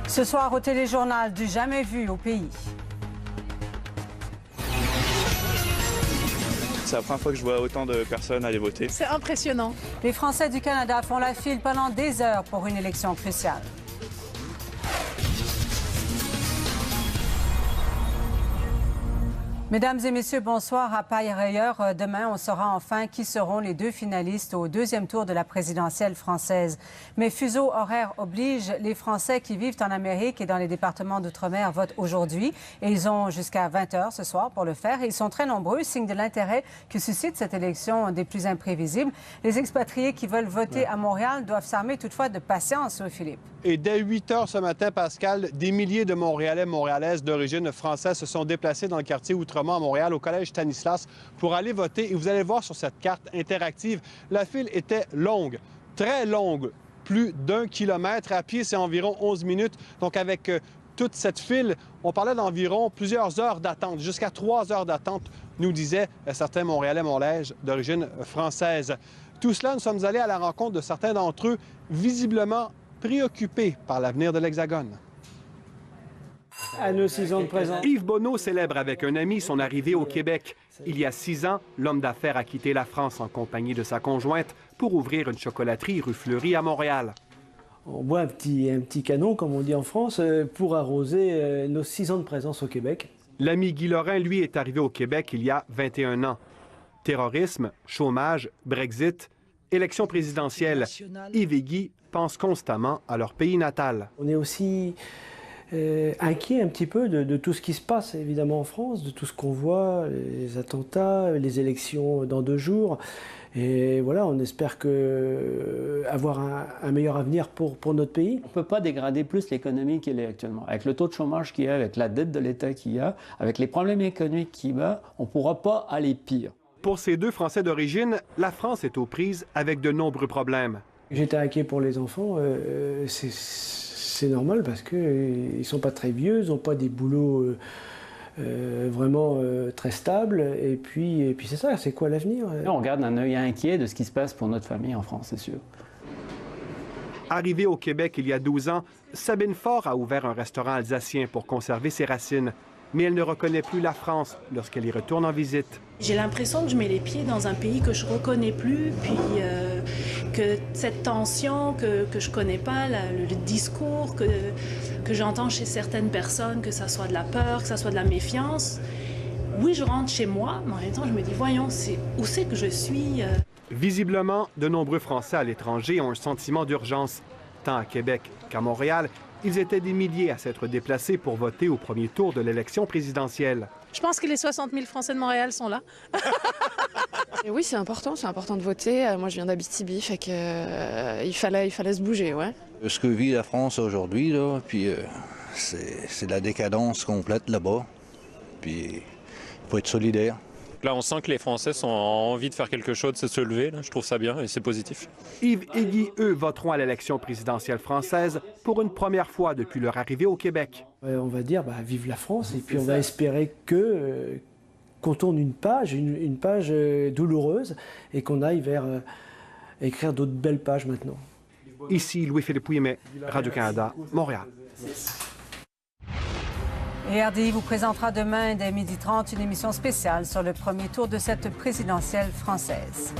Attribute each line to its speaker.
Speaker 1: Ce soir au téléjournal, du jamais vu au pays.
Speaker 2: C'est la première fois que je vois autant de personnes aller voter.
Speaker 3: C'est impressionnant.
Speaker 1: Les Français du Canada font la file pendant des heures pour une élection cruciale. Mesdames et messieurs, bonsoir. À pareille-heure, demain, on saura enfin qui seront les deux finalistes au deuxième tour de la présidentielle française. Mais fuseau horaire oblige, les Français qui vivent en Amérique et dans les départements d'outre-mer votent aujourd'hui. Et ils ont jusqu'à 20 h ce soir pour le faire. Et ils sont très nombreux, signe de l'intérêt que suscite cette élection des plus imprévisibles. Les expatriés qui veulent voter à Montréal doivent s'armer toutefois de patience, Louis-Philippe.
Speaker 4: Et dès 8 h ce matin, Pascal, des milliers de Montréalais, Montréalaises d'origine française se sont déplacés dans le quartier Outremont à Montréal, au collège Stanislas, pour aller voter. Et vous allez voir sur cette carte interactive, la file était longue, très longue, plus d'1 kilomètre. À pied, c'est environ 11 minutes. Donc avec toute cette file, on parlait d'environ plusieurs heures d'attente, jusqu'à 3 heures d'attente, nous disaient certains Montréalais, Montréalaises d'origine française. Tout cela, nous sommes allés à la rencontre de certains d'entre eux, visiblement préoccupés par l'avenir de l'Hexagone.
Speaker 5: À nos 6 ans de présence.
Speaker 6: Yves Bonneau célèbre avec un ami son arrivée au Québec. Il y a 6 ans, l'homme d'affaires a quitté la France en compagnie de sa conjointe pour ouvrir une chocolaterie rue Fleury à Montréal.
Speaker 5: On boit un petit canon, comme on dit en France, pour arroser nos 6 ans de présence au Québec.
Speaker 6: L'ami Guy Lorrain, lui, est arrivé au Québec il y a 21 ans. Terrorisme, chômage, Brexit, élection présidentielle. Yves et Guy pensent constamment à leur pays natal.
Speaker 5: On est aussi inquiet un petit peu de tout ce qui se passe, évidemment, en France, de tout ce qu'on voit, les attentats, les élections dans 2 jours. Et voilà, on espère avoir un meilleur avenir pour notre pays.
Speaker 7: On ne peut pas dégrader plus l'économie qu'elle est actuellement. Avec le taux de chômage qu'il y a, avec la dette de l'État qu'il y a, avec les problèmes économiques qu'il y a, on ne pourra pas aller pire.
Speaker 6: Pour ces deux Français d'origine, la France est aux prises avec de nombreux problèmes.
Speaker 5: J'étais inquiet pour les enfants. C'est normal parce qu'ils ne sont pas très vieux, ils n'ont pas des boulots vraiment très stables. Et puis c'est ça, c'est quoi l'avenir?
Speaker 7: On regarde d'un œil inquiet de ce qui se passe pour notre famille en France, c'est sûr.
Speaker 6: Arrivée au Québec il y a 12 ans, Sabine Faure a ouvert un restaurant alsacien pour conserver ses racines. Mais elle ne reconnaît plus la France lorsqu'elle y retourne en visite.
Speaker 8: J'ai l'impression que je mets les pieds dans un pays que je ne reconnais plus, puis que cette tension que je ne connais pas, le discours que j'entends chez certaines personnes, que ça soit de la peur, que ça soit de la méfiance. Oui, je rentre chez moi, mais en même temps, je me dis, voyons, où c'est que je suis?
Speaker 6: Visiblement, de nombreux Français à l'étranger ont un sentiment d'urgence. Tant à Québec qu'à Montréal, ils étaient des milliers à s'être déplacés pour voter au premier tour de l'élection présidentielle.
Speaker 3: Je pense que les 60 000 Français de Montréal sont là.
Speaker 9: Et oui, c'est important de voter. Moi, je viens d'Abitibi, fait que il fallait se bouger, ouais.
Speaker 10: Ce que vit la France aujourd'hui, là, puis c'est de la décadence complète là-bas. Puis il faut être solidaire.
Speaker 2: Là, on sent que les Français ont envie de faire quelque chose, de se lever. Là. Je trouve ça bien et c'est positif.
Speaker 6: Yves et Guy, eux, voteront à l'élection présidentielle française pour une première fois depuis leur arrivée au Québec.
Speaker 5: On va dire, vive la France, et puis on va espérer qu'on tourne une page douloureuse, et qu'on aille vers écrire d'autres belles pages maintenant.
Speaker 6: Ici, Louis-Philippe Pouimet, Radio-Canada, Montréal.
Speaker 1: Et RDI vous présentera demain dès 12h30 une émission spéciale sur le premier tour de cette présidentielle française.